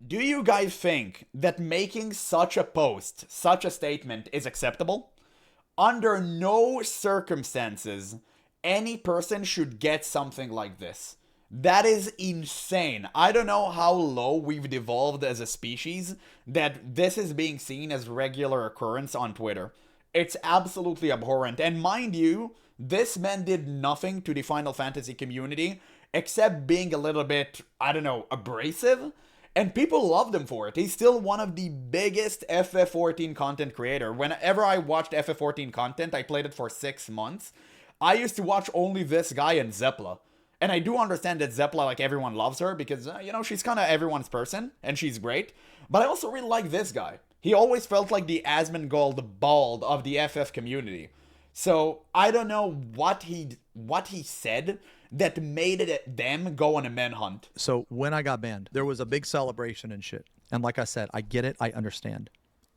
Do you guys think that making such a post, such a statement, is acceptable? Under no circumstances, any person should get something like this. That is insane. I don't know how low we've devolved as a species that this is being seen as regular occurrence on Twitter. It's absolutely abhorrent. And mind you, this man did nothing to the Final Fantasy community except being a little bit, I don't know, abrasive. And people loved him for it. He's still one of the biggest FF14 content creator. Whenever I watched FF14 content, I played it for 6 months. I used to watch only this guy and Zepla. And I do understand that Zepla, like, everyone loves her because, she's kind of everyone's person, and she's great. But I also really like this guy. He always felt like the Asmongold bald of the FF community. So, I don't know what he said that made it them go on a manhunt. So when I got banned, there was a big celebration and shit. And like I said, I get it, I understand.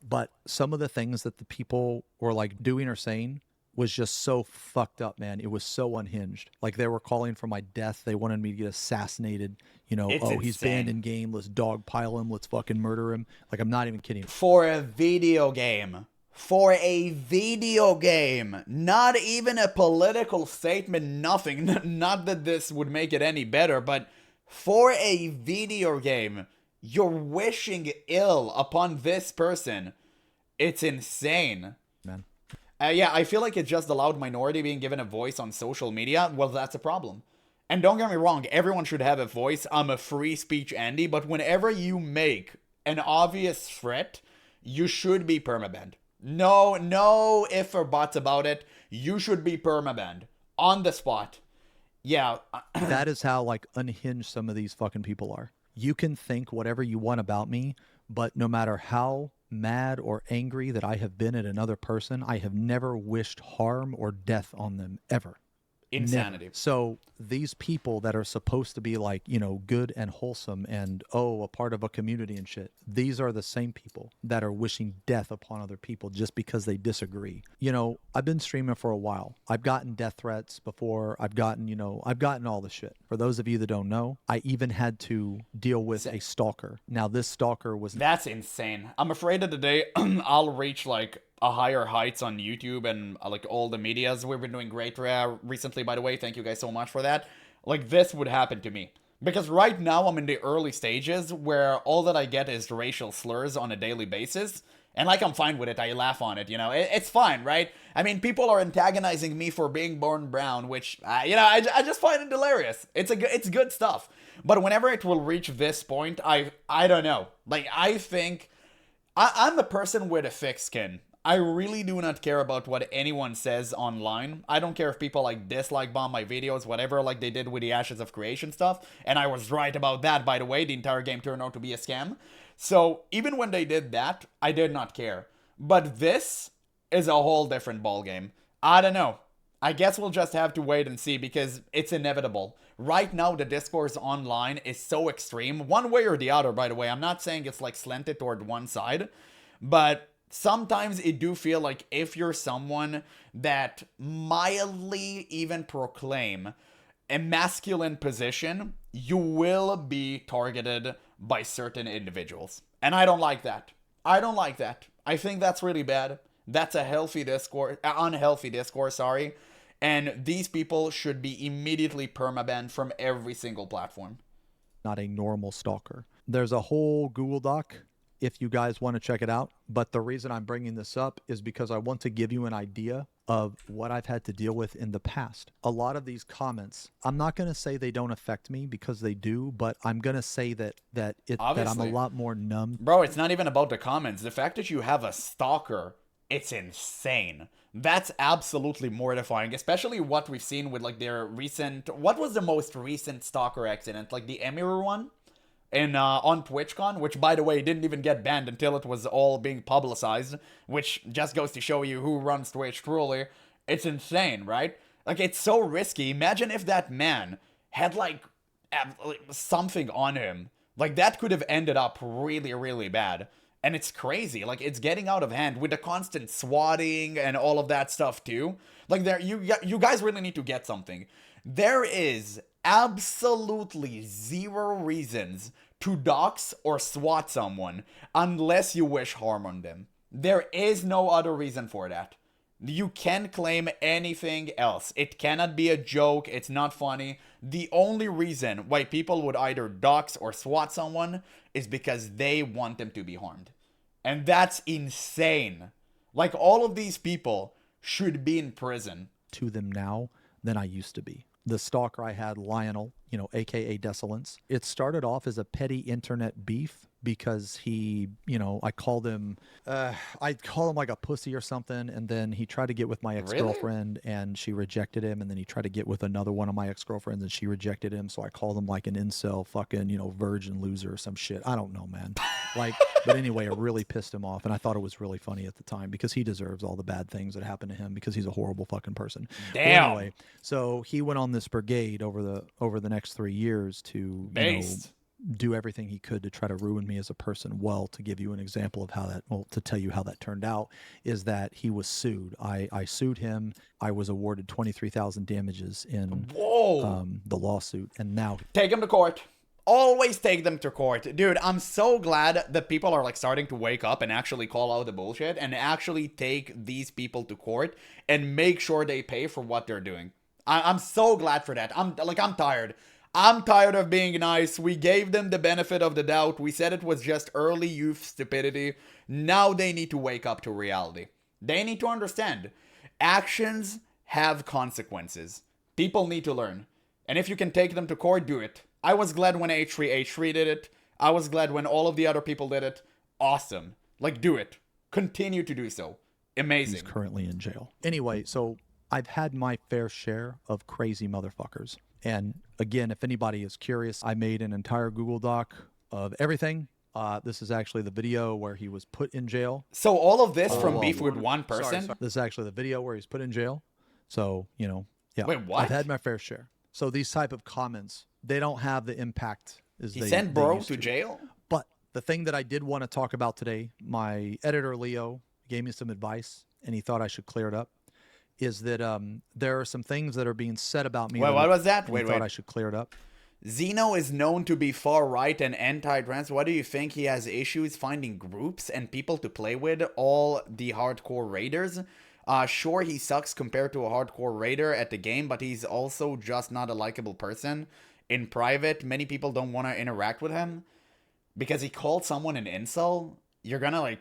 But some of the things that the people were like doing or saying was just so fucked up, man. It was so unhinged. Like they were calling for my death. They wanted me to get assassinated. It's he's banned in game. Let's dogpile him. Let's fucking murder him. Like, I'm not even kidding. For a video game. For a video game. Not even a political statement, nothing. Not that this would make it any better, but for a video game, you're wishing ill upon this person. It's insane. Man. Yeah, I feel like it just allowed minority being given a voice on social media. Well, that's a problem. And don't get me wrong, everyone should have a voice. I'm a free speech Andy, but whenever you make an obvious threat, you should be permabanned. No if or buts about it. You should be permabanned. On the spot. Yeah. That is how, like, unhinged some of these fucking people are. You can think whatever you want about me, but no matter how mad or angry that I have been at another person, I have never wished harm or death on them, ever. Insanity. Never. So these people that are supposed to be like, good and wholesome and, a part of a community and shit, these are the same people that are wishing death upon other people just because they disagree. I've been streaming for a while. I've gotten death threats before. I've gotten all the shit. For those of you that don't know, I even had to deal with a stalker. Now, this stalker was... That's insane. I'm afraid that the day I'll reach, like, a higher heights on YouTube and like all the medias. We've been doing great recently, by the way. Thank you guys so much for that. Like, this would happen to me. Because right now I'm in the early stages where all that I get is racial slurs on a daily basis. And like, I'm fine with it. I laugh on it, It's fine, right? I mean, people are antagonizing me for being born brown, which, I just find it hilarious. It's good stuff. But whenever it will reach this point, I don't know. Like, I think... I'm a person with a thick skin. I really do not care about what anyone says online. I don't care if people like dislike bomb my videos, whatever, like they did with the Ashes of Creation stuff. And I was right about that, by the way. The entire game turned out to be a scam. So even when they did that, I did not care. But this is a whole different ballgame. I don't know. I guess we'll just have to wait and see because it's inevitable. Right now, the discourse online is so extreme. One way or the other, by the way. I'm not saying it's like slanted toward one side. But... sometimes it do feel like if you're someone that mildly even proclaim a masculine position, you will be targeted by certain individuals. And I don't like that. I think that's really bad. That's a unhealthy discourse, sorry. And these people should be immediately permabanned from every single platform. Not a normal stalker. There's a whole Google Doc if you guys want to check it out. But the reason I'm bringing this up is because I want to give you an idea of what I've had to deal with in the past. A lot of these comments, I'm not going to say they don't affect me because they do, but I'm going to say that I'm a lot more numb. Bro, it's not even about the comments. The fact that you have a stalker, it's insane. That's absolutely mortifying, especially what we've seen with like their recent... What was the most recent stalker accident? Like the Emir one? On TwitchCon, which, by the way, didn't even get banned until it was all being publicized, which just goes to show you who runs Twitch truly. It's insane, right? Like, it's so risky. Imagine if that man had, like, something on him. Like, that could have ended up really, really bad. And it's crazy. Like, it's getting out of hand with the constant swatting and all of that stuff, too. Like, you guys really need to get something. There is absolutely zero reasons to dox or swat someone unless you wish harm on them. There is no other reason for that. You can't claim anything else. It cannot be a joke. It's not funny. The only reason why people would either dox or swat someone is because they want them to be harmed. And that's insane. Like, all of these people should be in prison. To them now than I used to be. The stalker I had, Lionel, aka Desolence, it started off as a petty internet beef because he, I called him, I'd call him like a pussy or something, and then he tried to get with my ex-girlfriend and she rejected him, and then he tried to get with another one of my ex-girlfriends and she rejected him, so I called him like an incel fucking, virgin loser or some shit. I don't know, man. But anyway, it really pissed him off, and I thought it was really funny at the time because he deserves all the bad things that happened to him because he's a horrible fucking person. Damn. Well, anyway, so he went on this brigade over the next 3 years to do everything he could to try to ruin me as a person. Well, to give you an example of how that, to tell you how that turned out, is that he was sued. I sued him. I was awarded 23,000 damages in the lawsuit, and now take him to court. Always take them to court. Dude, I'm so glad that people are like starting to wake up and actually call out the bullshit and actually take these people to court and make sure they pay for what they're doing. I'm so glad for that. I'm tired. I'm tired of being nice. We gave them the benefit of the doubt. We said it was just early youth stupidity. Now they need to wake up to reality. They need to understand. Actions have consequences. People need to learn. And if you can take them to court, do it. I was glad when H3 did it. I was glad when all of the other people did it. Awesome. Like, do it. Continue to do so. Amazing. He's currently in jail. Anyway, so I've had my fair share of crazy motherfuckers. And again, if anybody is curious, I made an entire Google Doc of everything. This is actually the video where he was put in jail. So all of this from beef with one person? Sorry. This is actually the video where he's put in jail. So, yeah. Wait, what? I've had my fair share. So these type of comments, they don't have the impact as he sent bro to jail? But the thing that I did want to talk about today, my editor Leo gave me some advice, and he thought I should clear it up, is that there are some things that are being said about me. Wait, what was that? Wait. Thought I should clear it up. Zeno is known to be far right and anti-trans. Why do you think he has issues finding groups and people to play with, all the hardcore raiders? Sure, he sucks compared to a hardcore raider at the game, but he's also just not a likable person. In private, many people don't want to interact with him because he called someone an incel. You're gonna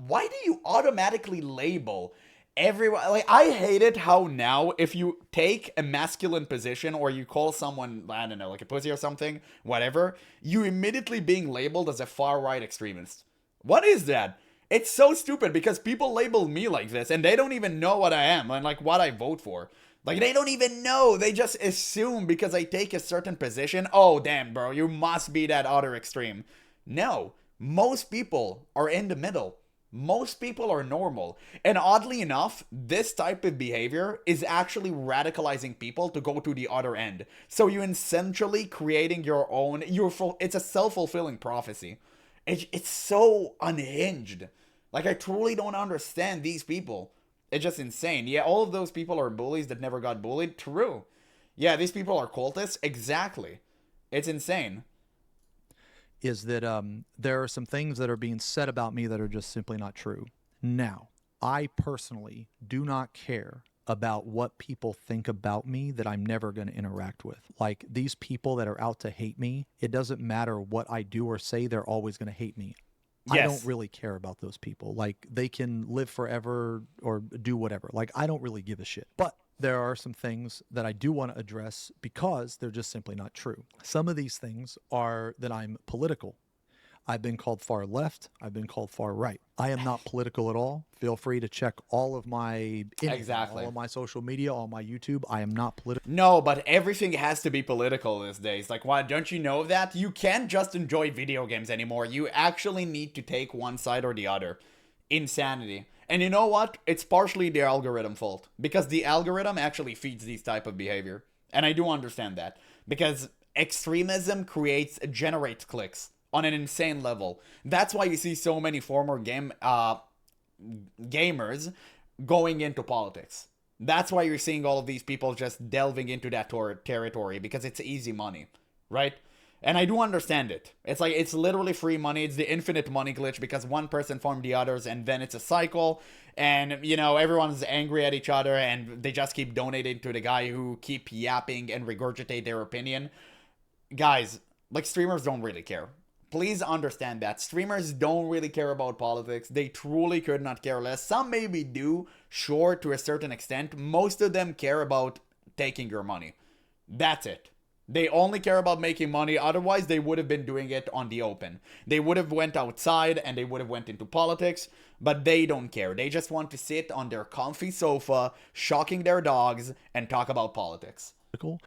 why do you automatically label everyone? Like, I hate it how now if you take a masculine position or you call someone, I don't know, like a pussy or something, whatever, you immediately being labeled as a far right extremist. What is that? It's so stupid because people label me like this and they don't even know what I am and like what I vote for. Like, they don't even know. They just assume because I take a certain position, oh, damn, bro, you must be that other extreme. No, most people are in the middle. Most people are normal. And oddly enough, this type of behavior is actually radicalizing people to go to the other end. So you're essentially creating your own, it's a self-fulfilling prophecy. It's so unhinged. Like, I truly don't understand these people. It's just insane. Yeah, all of those people are bullies that never got bullied. True. Yeah, these people are cultists. Exactly. It's insane. Is that there are some things that are being said about me that are just simply not true. Now, I personally do not care about what people think about me that I'm never going to interact with. Like, these people that are out to hate me, it doesn't matter what I do or say, they're always going to hate me. Yes. I don't really care about those people. Like, they can live forever or do whatever. Like, I don't really give a shit. But there are some things that I do want to address because they're just simply not true. Some of these things are that I'm political. I've been called far left. I've been called far right. I am not political at all. Feel free to check all of my all of my social media, all my YouTube. I am not political. No, but everything has to be political these days. Like, why don't you know that? You can't just enjoy video games anymore. You actually need to take one side or the other. Insanity. And you know what? It's partially the algorithm fault because the algorithm actually feeds these type of behavior. And I do understand that because extremism generates clicks on an insane level. That's why you see so many former gamers going into politics. That's why you're seeing all of these people just delving into that territory because it's easy money, right? And I do understand it. It's like, it's literally free money. It's the infinite money glitch because one person farmed the others and then it's a cycle. And, you know, everyone's angry at each other and they just keep donating to the guy who keep yapping and regurgitate their opinion. Guys, like, streamers don't really care. Please understand that. Streamers don't really care about politics. They truly could not care less. Some maybe do, sure, to a certain extent. Most of them care about taking your money. That's it. They only care about making money. Otherwise, they would have been doing it on the open. They would have went outside and they would have went into politics, but they don't care. They just want to sit on their comfy sofa, shocking their dogs, and talk about politics.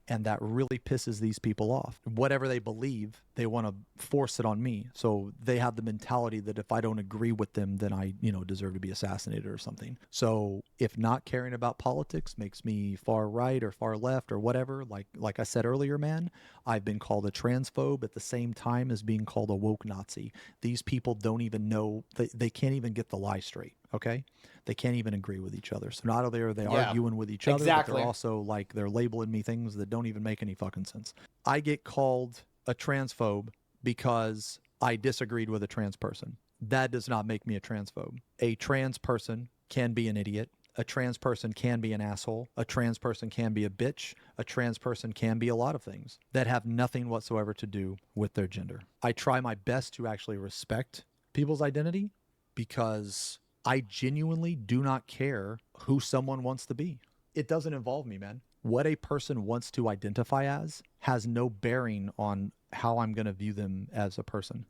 And that really pisses these people off. Whatever they believe, they want to force it on me. So they have the mentality that if I don't agree with them, then I, deserve to be assassinated or something. So if not caring about politics makes me far right or far left or whatever, like I said earlier, man, I've been called a transphobe at the same time as being called a woke Nazi. These people don't even know, they can't even get the lie straight, okay? They can't even agree with each other. So not only are they arguing with each other, but they're also they're labeling me things that don't even make any fucking sense. I get called a transphobe because I disagreed with a trans person. That does not make me a transphobe. A trans person can be an idiot. A trans person can be an asshole. A trans person can be a bitch. A trans person can be a lot of things that have nothing whatsoever to do with their gender. I try my best to actually respect people's identity because I genuinely do not care who someone wants to be. It doesn't involve me, man. What a person wants to identify as has no bearing on how I'm going to view them as a person.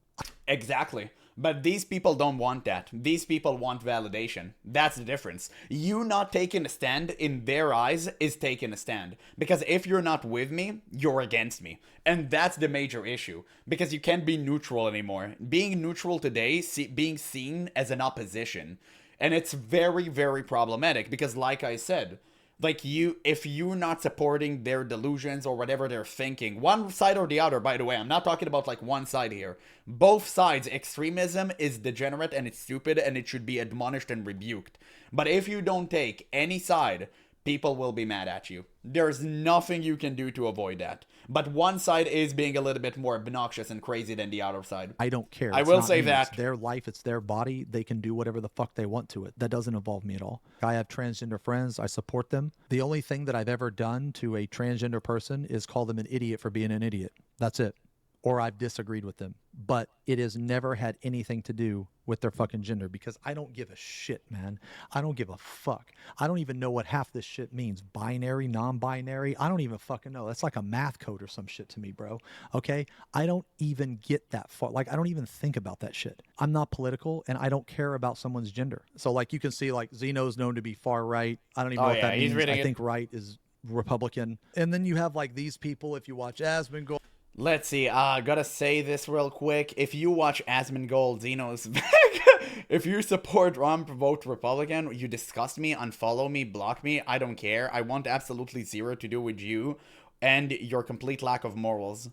Exactly. But these people don't want that. These people want validation. That's the difference. You not taking a stand in their eyes is taking a stand. Because if you're not with me, you're against me. And that's the major issue. Because you can't be neutral anymore. Being neutral today, being seen as an opposition. And it's very, very problematic. Because like I said, if you're not supporting their delusions or whatever they're thinking, one side or the other, by the way, I'm not talking about one side here. Both sides, extremism is degenerate and it's stupid and it should be admonished and rebuked. But if you don't take any side, people will be mad at you. There's nothing you can do to avoid that. But one side is being a little bit more obnoxious and crazy than the other side. I don't care. I will say that. It's their life, it's their body. They can do whatever the fuck they want to it. That doesn't involve me at all. I have transgender friends. I support them. The only thing that I've ever done to a transgender person is call them an idiot for being an idiot. That's it. Or I've disagreed with them. But it has never had anything to do with their fucking gender because I don't give a shit, man. I don't give a fuck. I don't even know what half this shit means. Binary, non-binary. I don't even fucking know. That's like a math code or some shit to me, bro. Okay? I don't even get that far. I don't even think about that shit. I'm not political and I don't care about someone's gender. So you can see Zeno's known to be far right. I don't even know what that means. I think right is Republican. And then you have these people, if you watch Asmongold. Let's see, gotta say this real quick. If you watch Asmongold, Xeno's back. If you support unprovoked Republican, you disgust me, unfollow me, block me, I don't care. I want absolutely zero to do with you and your complete lack of morals.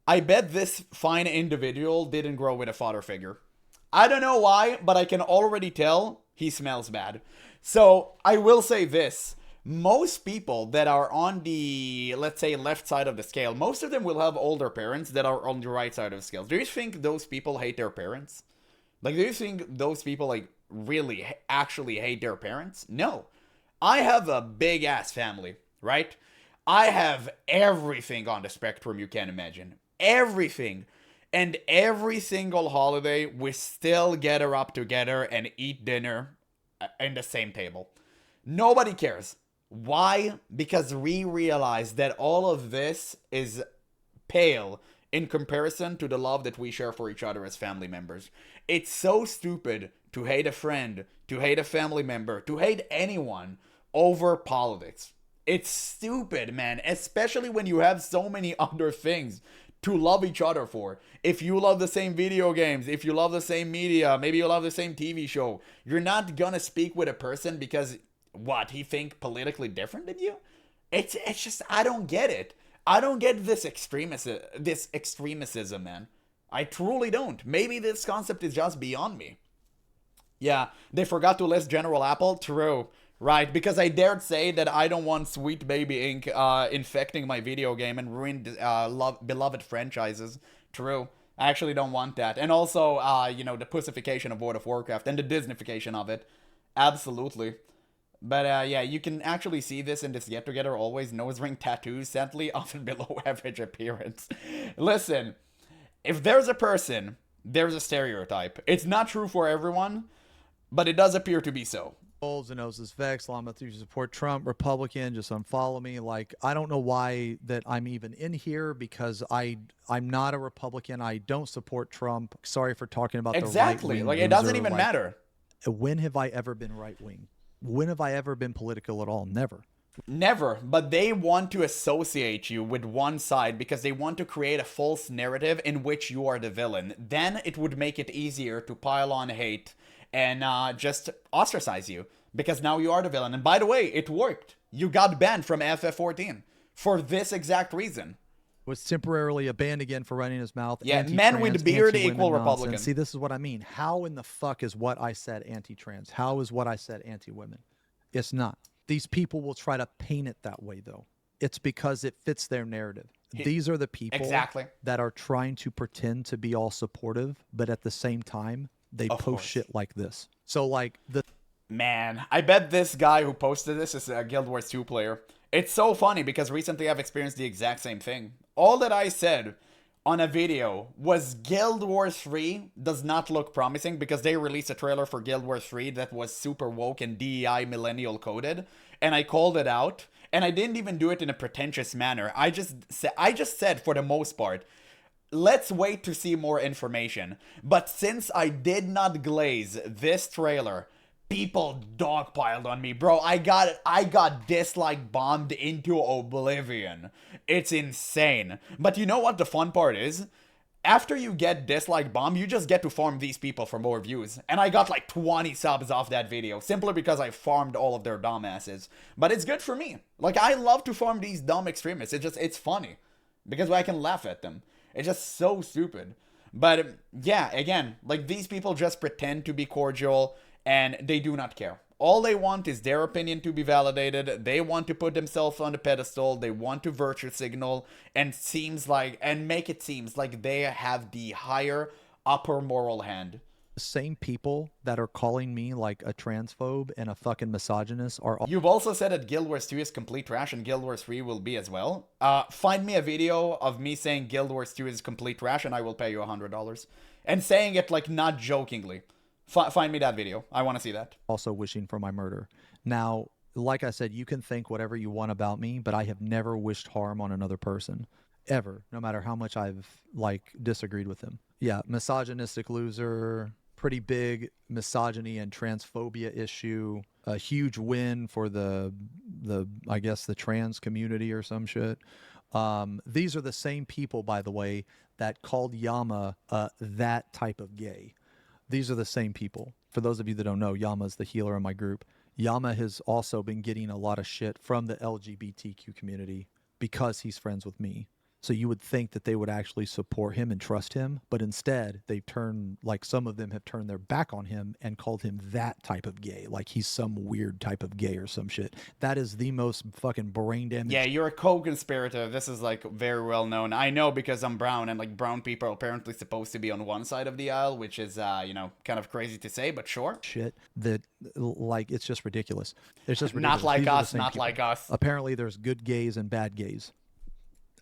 I bet this fine individual didn't grow with a father figure. I don't know why, but I can already tell he smells bad. So, I will say this. Most people that are on the, let's say, left side of the scale, most of them will have older parents that are on the right side of the scale. Do you think those people hate their parents? Do you think those people, really actually hate their parents? No. I have a big-ass family, right? I have everything on the spectrum you can imagine. Everything. And every single holiday, we still gather up together and eat dinner in the same table. Nobody cares. Why? Because we realize that all of this is pale in comparison to the love that we share for each other as family members. It's so stupid to hate a friend, to hate a family member, to hate anyone over politics. It's stupid, man, especially when you have so many other things to love each other for. If you love the same video games, if you love the same media, maybe you love the same TV show, you're not gonna speak with a person because he think politically different than you? It's just, I don't get it. I don't get this extremism, man. I truly don't. Maybe this concept is just beyond me. Yeah, they forgot to list GeneralApple. True. Right, because I dared say that I don't want Sweet Baby Inc. Infecting my video game and ruin beloved franchises. True. I actually don't want that. And also, the pussification of World of Warcraft and the Disneyfication of it. Absolutely. But yeah, you can actually see this in this get together always. Nose ring tattoos, sadly, often below average appearance. Listen, if there's a person, there's a stereotype. It's not true for everyone, but it does appear to be so. And noses vex, llama through support Trump, Republican, just unfollow me. Like, I don't know why that I'm even in here because I'm not a Republican. I don't support Trump. Sorry for talking about exactly. the right wing. Like, it doesn't even matter. When have I ever been right wing? When have I ever been political at all? Never. Never, but they want to associate you with one side because they want to create a false narrative in which you are the villain. Then it would make it easier to pile on hate and just ostracize you because now you are the villain. And by the way, it worked. You got banned from FF14 for this exact reason. Was temporarily banned again for running his mouth. Yeah, men with beard equal Republican. See, this is what I mean. How in the fuck is what I said anti-trans? How is what I said anti-women? It's not. These people will try to paint it that way, though. It's because it fits their narrative. These are the people that are trying to pretend to be all supportive, but at the same time, they post shit like this. So, like, Man, I bet this guy who posted this is a Guild Wars 2 player. It's so funny because recently I've experienced the exact same thing. All that I said on a video was Guild Wars 3 does not look promising because they released a trailer for Guild Wars 3 that was super woke and DEI millennial coded, and I called it out, and I didn't even do it in a pretentious manner. I just said for the most part, let's wait to see more information. But since I did not glaze this trailer, people dogpiled on me, bro. I got dislike bombed into oblivion. It's insane. But you know what the fun part is? After you get dislike bombed, you just get to farm these people for more views. And I got like 20 subs off that video, simply because I farmed all of their dumbasses. But it's good for me. Like, I love to farm these dumb extremists. It's funny. Because I can laugh at them. It's just so stupid. But yeah, again, like, these people just pretend to be cordial and they do not care. All they want is their opinion to be validated. They want to put themselves on the pedestal. They want to virtue signal and make it seems like they have the higher upper moral hand. The same people that are calling me like a transphobe and a fucking misogynist are all. You've also said that Guild Wars 2 is complete trash and Guild Wars 3 will be as well. Find me a video of me saying Guild Wars 2 is complete trash and I will pay you $100. And saying it like not jokingly. Find me that video. I want to see that. Also wishing for my murder. Now, like I said, you can think whatever you want about me, but I have never wished harm on another person. Ever. No matter how much I've, disagreed with them. Yeah, misogynistic loser. Pretty big misogyny and transphobia issue. A huge win for the I guess, the trans community or some shit. These are the same people, by the way, that called Yama that type of gay. These are the same people. For those of you that don't know, Yama's the healer in my group. Yama has also been getting a lot of shit from the LGBTQ community because he's friends with me. So you would think that they would actually support him and trust him, but instead they've turned, some of them have turned their back on him and called him that type of gay, like he's some weird type of gay or some shit. That is the most fucking brain damage. Yeah, you're a co-conspirator. This is very well known. I know because I'm brown and brown people are apparently supposed to be on one side of the aisle, which is, kind of crazy to say, but sure. Shit that, it's just ridiculous. It's just ridiculous. Not like us, not like us. Apparently there's good gays and bad gays.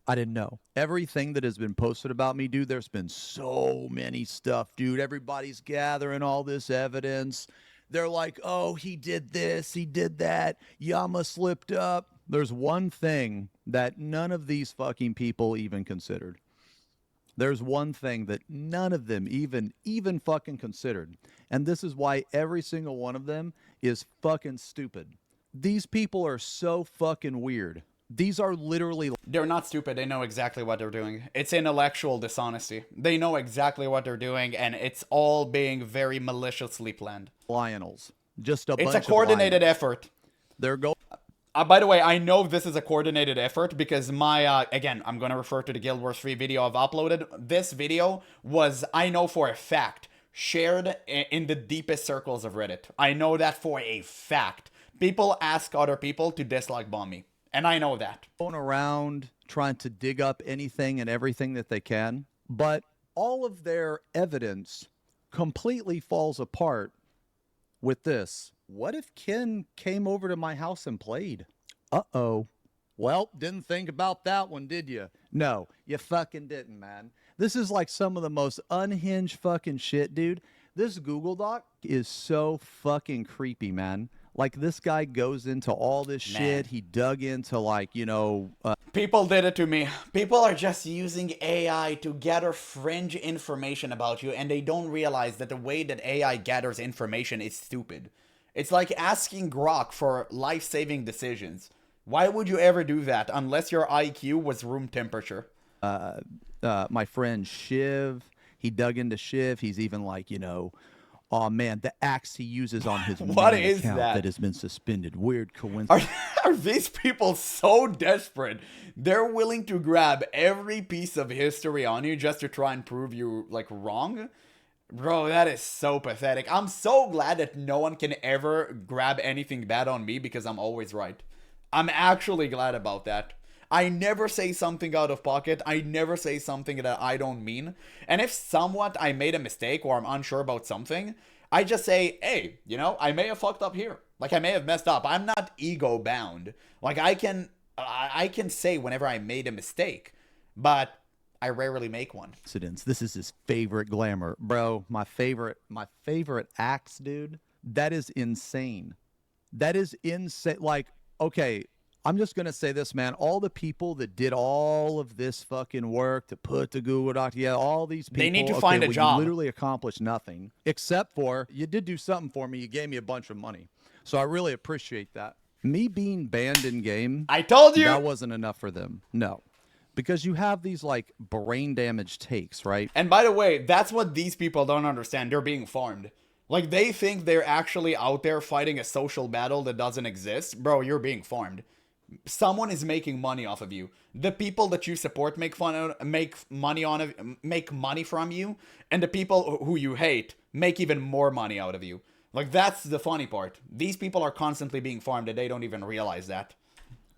I didn't know. Everything that has been posted about me, dude, there's been so many stuff, dude. Everybody's gathering all this evidence. They're like, oh, he did this, he did that. Yama slipped up. There's one thing that none of these fucking people even considered. There's one thing that none of them even fucking considered. And this is why every single one of them is fucking stupid. These people are so fucking weird. These are literally... They're not stupid. They know exactly what they're doing. It's intellectual dishonesty. They know exactly what they're doing, and it's all being very maliciously planned. Lionels. Just a bunch of It's a coordinated effort. They're going... By the way, I know this is a coordinated effort because again, I'm going to refer to the Guild Wars 3 video I've uploaded. This video was, I know for a fact, shared in the deepest circles of Reddit. I know that for a fact. People ask other people to dislike bomb me. And I know that. Going around trying to dig up anything and everything that they can, but all of their evidence completely falls apart with this. What if Ken came over to my house and played? Uh-oh. Well, didn't think about that one, did you? No, you fucking didn't, man. This is like some of the most unhinged fucking shit, dude. This Google Doc is so fucking creepy, man. Like, this guy goes into all this shit. He dug into, like, you know... People did it to me. People are just using AI to gather fringe information about you, and they don't realize that the way that AI gathers information is stupid. It's like asking Grok for life-saving decisions. Why would you ever do that unless your IQ was room temperature? My friend Shiv, he dug into Shiv. He's even like, you know... Oh man, the axe he uses on his What main is account that? has been suspended. Weird coincidence. Are these people so desperate? They're willing to grab every piece of history on you just to try and prove you, like, wrong? Bro, that is so pathetic. I'm so glad that no one can ever grab anything bad on me because I'm always right. I'm actually glad about that. I never say something out of pocket. I never say something that I don't mean. And if somewhat I made a mistake or I'm unsure about something, I just say, hey, you know, I may have fucked up here. Like, I may have messed up. I'm not ego bound. Like, I can say whenever I made a mistake, but I rarely make one. This is his favorite glamour. Bro, my favorite axe, dude. That is insane. That is insane. Like, okay, I'm just going to say this, man. All the people that did all of this fucking work to put the Google Doc together, all these people. They need to find a job. You literally accomplished nothing, except for you did do something for me. You gave me a bunch of money. So I really appreciate that. Me being banned in game. I told you. That wasn't enough for them. No. Because you have these, like, brain damage takes, right? And by the way, that's what these people don't understand. They're being farmed. Like, they think they're actually out there fighting a social battle that doesn't exist. Bro, you're being farmed. Someone is making money off of you. The people that you support make money from you, and the people who you hate make even more money out of you. Like, that's the funny part. These people are constantly being farmed and they don't even realize that.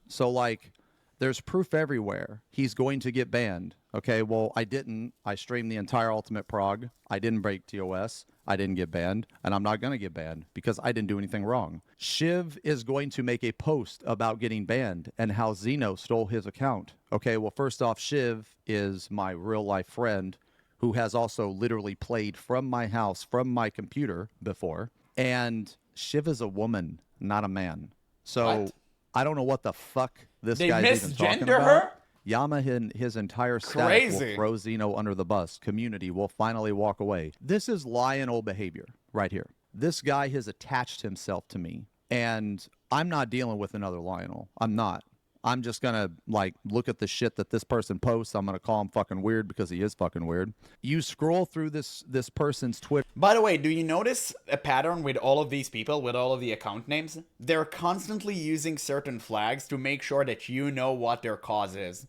So, like, there's proof everywhere. He's going to get banned. Okay, well, I didn't. I streamed the entire Ultimate Prog. I didn't break TOS. I didn't get banned, and I'm not going to get banned because I didn't do anything wrong. Shiv is going to make a post about getting banned and how Xeno stole his account. Okay, well, first off, Shiv is my real-life friend who has also literally played from my house, from my computer before, and Shiv is a woman, not a man. So What? I don't know what the fuck this guy's even talking misgender about. her? Yama and his entire staff Crazy. will throw Xeno under the bus. Community will finally walk away. This is Lionel behavior right here. This guy has attached himself to me, and I'm not dealing with another Lionel. I'm not. I'm just going to, like, look at the shit that this person posts. I'm going to call him fucking weird because he is fucking weird. You scroll through this person's Twitter. By the way, do you notice a pattern with all of these people, with all of the account names? They're constantly using certain flags to make sure that you know what their cause is.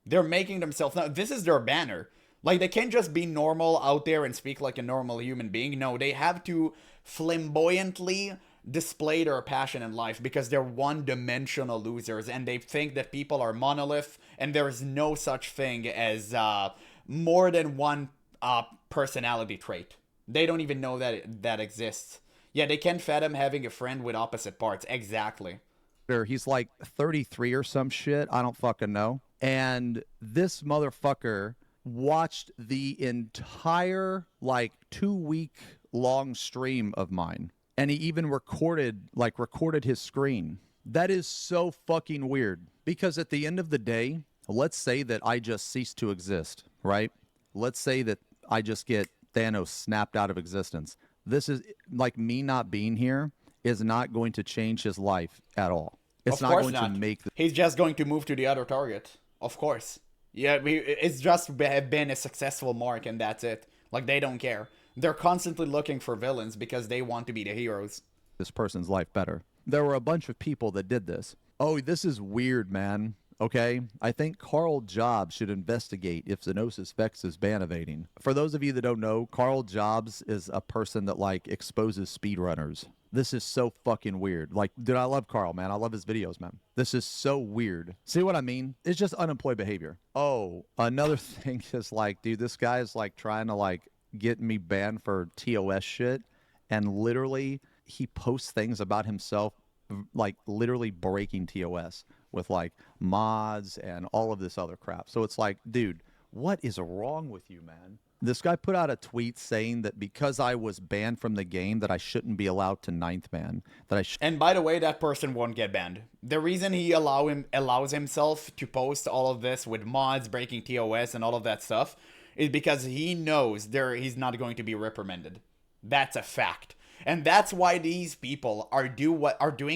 They're making themselves... Now, this is their banner. Like, they can't just be normal out there and speak like a normal human being. No, they have to flamboyantly display their passion in life because they're one-dimensional losers and they think that people are monolith and there is no such thing as more than one personality trait. They don't even know that that exists. Yeah, they can't fathom having a friend with opposite parts. Exactly. He's like 33 or some shit. I don't fucking know. And this motherfucker watched the entire, like, 2-week long stream of mine. And he even recorded his screen. That is so fucking weird. Because at the end of the day, let's say that I just cease to exist, right? Let's say that I just get Thanos snapped out of existence. This is, like, me not being here is not going to change his life at all. It's not going to make... He's just going to move to the other target. Of course. Yeah, it's just been a successful mark and that's it. Like, they don't care. They're constantly looking for villains because they want to be the heroes. This person's life better. There were a bunch of people that did this. Oh, this is weird, man. Okay? I think Carl Jobs should investigate if Xenosis Vex is ban evading. For those of you that don't know, Carl Jobs is a person that, like, exposes speedrunners. This is so fucking weird. Like, dude, I love Carl, man. I love his videos, man. This is so weird. See what I mean? It's just unemployed behavior. Oh, another thing is like, dude, this guy is like trying to like get me banned for TOS shit. And literally, he posts things about himself, like literally breaking TOS with like mods and all of this other crap. So it's like, dude, what is wrong with you, man? This guy put out a tweet saying that because I was banned from the game that I shouldn't be allowed to ninth ban. And by the way, that person won't get banned. The reason he allows himself to post all of this with mods, breaking TOS, and all of that stuff is because he knows he's not going to be reprimanded. That's a fact. And that's why these people are doing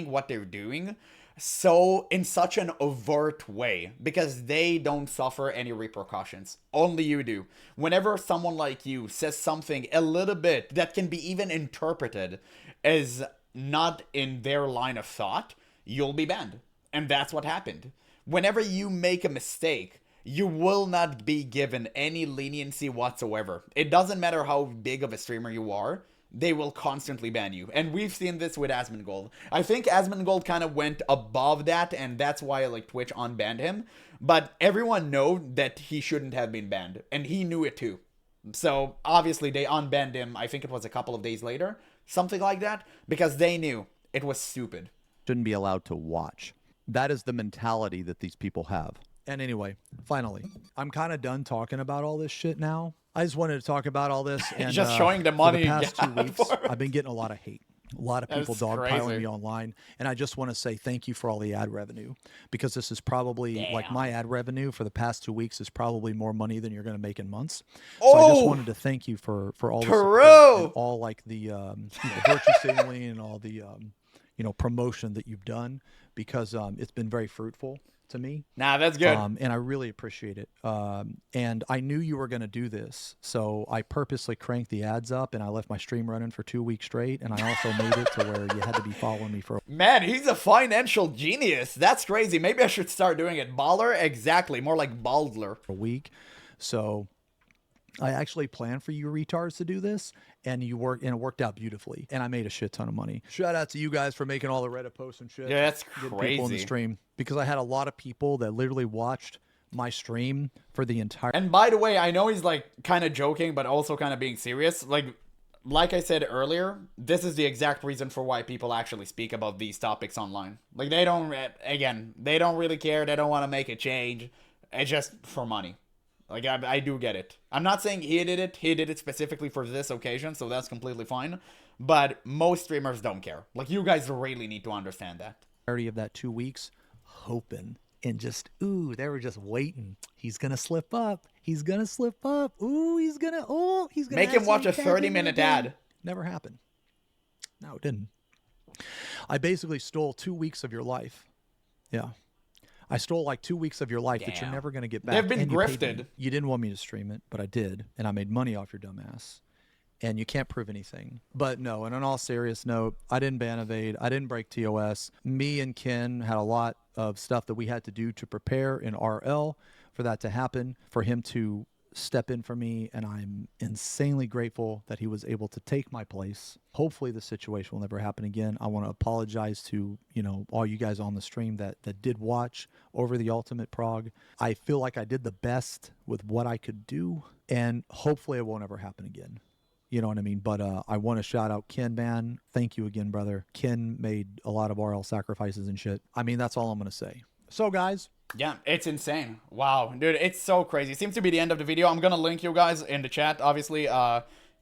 what they're doing so in such an overt way, because they don't suffer any repercussions. Only you do. Whenever someone like you says something a little bit that can be even interpreted as not in their line of thought, you'll be banned. And that's what happened. Whenever you make a mistake, you will not be given any leniency whatsoever. It doesn't matter how big of a streamer you are. They will constantly ban you. And we've seen this with Asmongold. I think Asmongold kind of went above that, and that's why like Twitch unbanned him. But everyone know that he shouldn't have been banned, and he knew it too. So obviously they unbanned him, I think it was a couple of days later, something like that, because they knew it was stupid. Shouldn't be allowed to watch. That is the mentality that these people have. And anyway, finally, I'm kind of done talking about all this shit now. I just wanted to talk about all this. And just showing the money. For the past 2 weeks, I've been getting a lot of hate. A lot of people dogpiling me online. And I just want to say thank you for all the ad revenue. Because this is probably, like my ad revenue for the past 2 weeks is probably more money than you're going to make in months. So I just wanted to thank you for all the support and all like the virtue signaling and all the promotion that you've done. Because it's been very fruitful to me. Nah, that's good. And I really appreciate it. And I knew you were going to do this. So I purposely cranked the ads up and I left my stream running for 2 weeks straight. And I also made it to where you had to be following me for Man, he's a financial genius. That's crazy. Maybe I should start doing it. Baller? Exactly. More like Baldler. a week. So I actually planned for you retards to do this, and it worked out beautifully. And I made a shit ton of money. Shout out to you guys for making all the Reddit posts and shit. Yeah, that's crazy. People in the stream, because I had a lot of people that literally watched my stream for the entire. And by the way, I know he's like kind of joking, but also kind of being serious. Like I said earlier, this is the exact reason for why people actually speak about these topics online. Like they don't really care. They don't want to make a change. It's just for money. Like, I do get it. I'm not saying he did it. He did it specifically for this occasion, so that's completely fine. But most streamers don't care. Like, you guys really need to understand that. Of that 2 weeks, hoping and just, they were just waiting. He's going to slip up. He's going to slip up. He's going to make him watch a 30-minute ad. Never happened. No, it didn't. I basically stole 2 weeks of your life. Yeah. I stole like 2 weeks of your life that you're never going to get back. They've been grifted. You didn't want me to stream it, but I did. And I made money off your dumb ass. And you can't prove anything. But no, and on all serious note, I didn't ban evade. I didn't break TOS. Me and Ken had a lot of stuff that we had to do to prepare in RL for that to happen, for him to step in for me, and I'm insanely grateful that he was able to take my place. Hopefully the situation will never happen again. I want to apologize to, all you guys on the stream that did watch over the Ultimate Prog. I feel like I did the best with what I could do, and hopefully it won't ever happen again. You know what I mean? But I want to shout out Ken, man. Thank you again, brother. Ken made a lot of RL sacrifices and shit. I mean, that's all I'm going to say. So, guys. Yeah, it's insane. Wow, dude, it's so crazy. It seems to be the end of the video. I'm going to link you guys in the chat, obviously.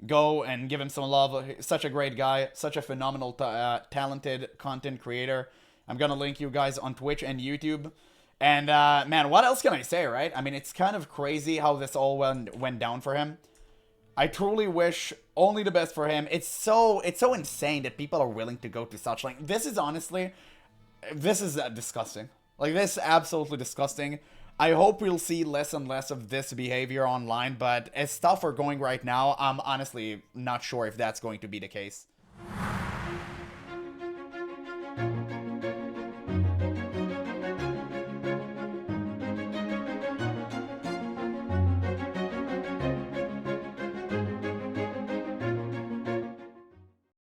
Go and give him some love. Such a great guy. Such a phenomenal, talented content creator. I'm going to link you guys on Twitch and YouTube. And, man, what else can I say, right? I mean, it's kind of crazy how this all went down for him. I truly wish only the best for him. It's so insane that people are willing to go to such length. This is disgusting. Like, this is absolutely disgusting. I hope we'll see less and less of this behavior online, but as stuff are going right now, I'm honestly not sure if that's going to be the case.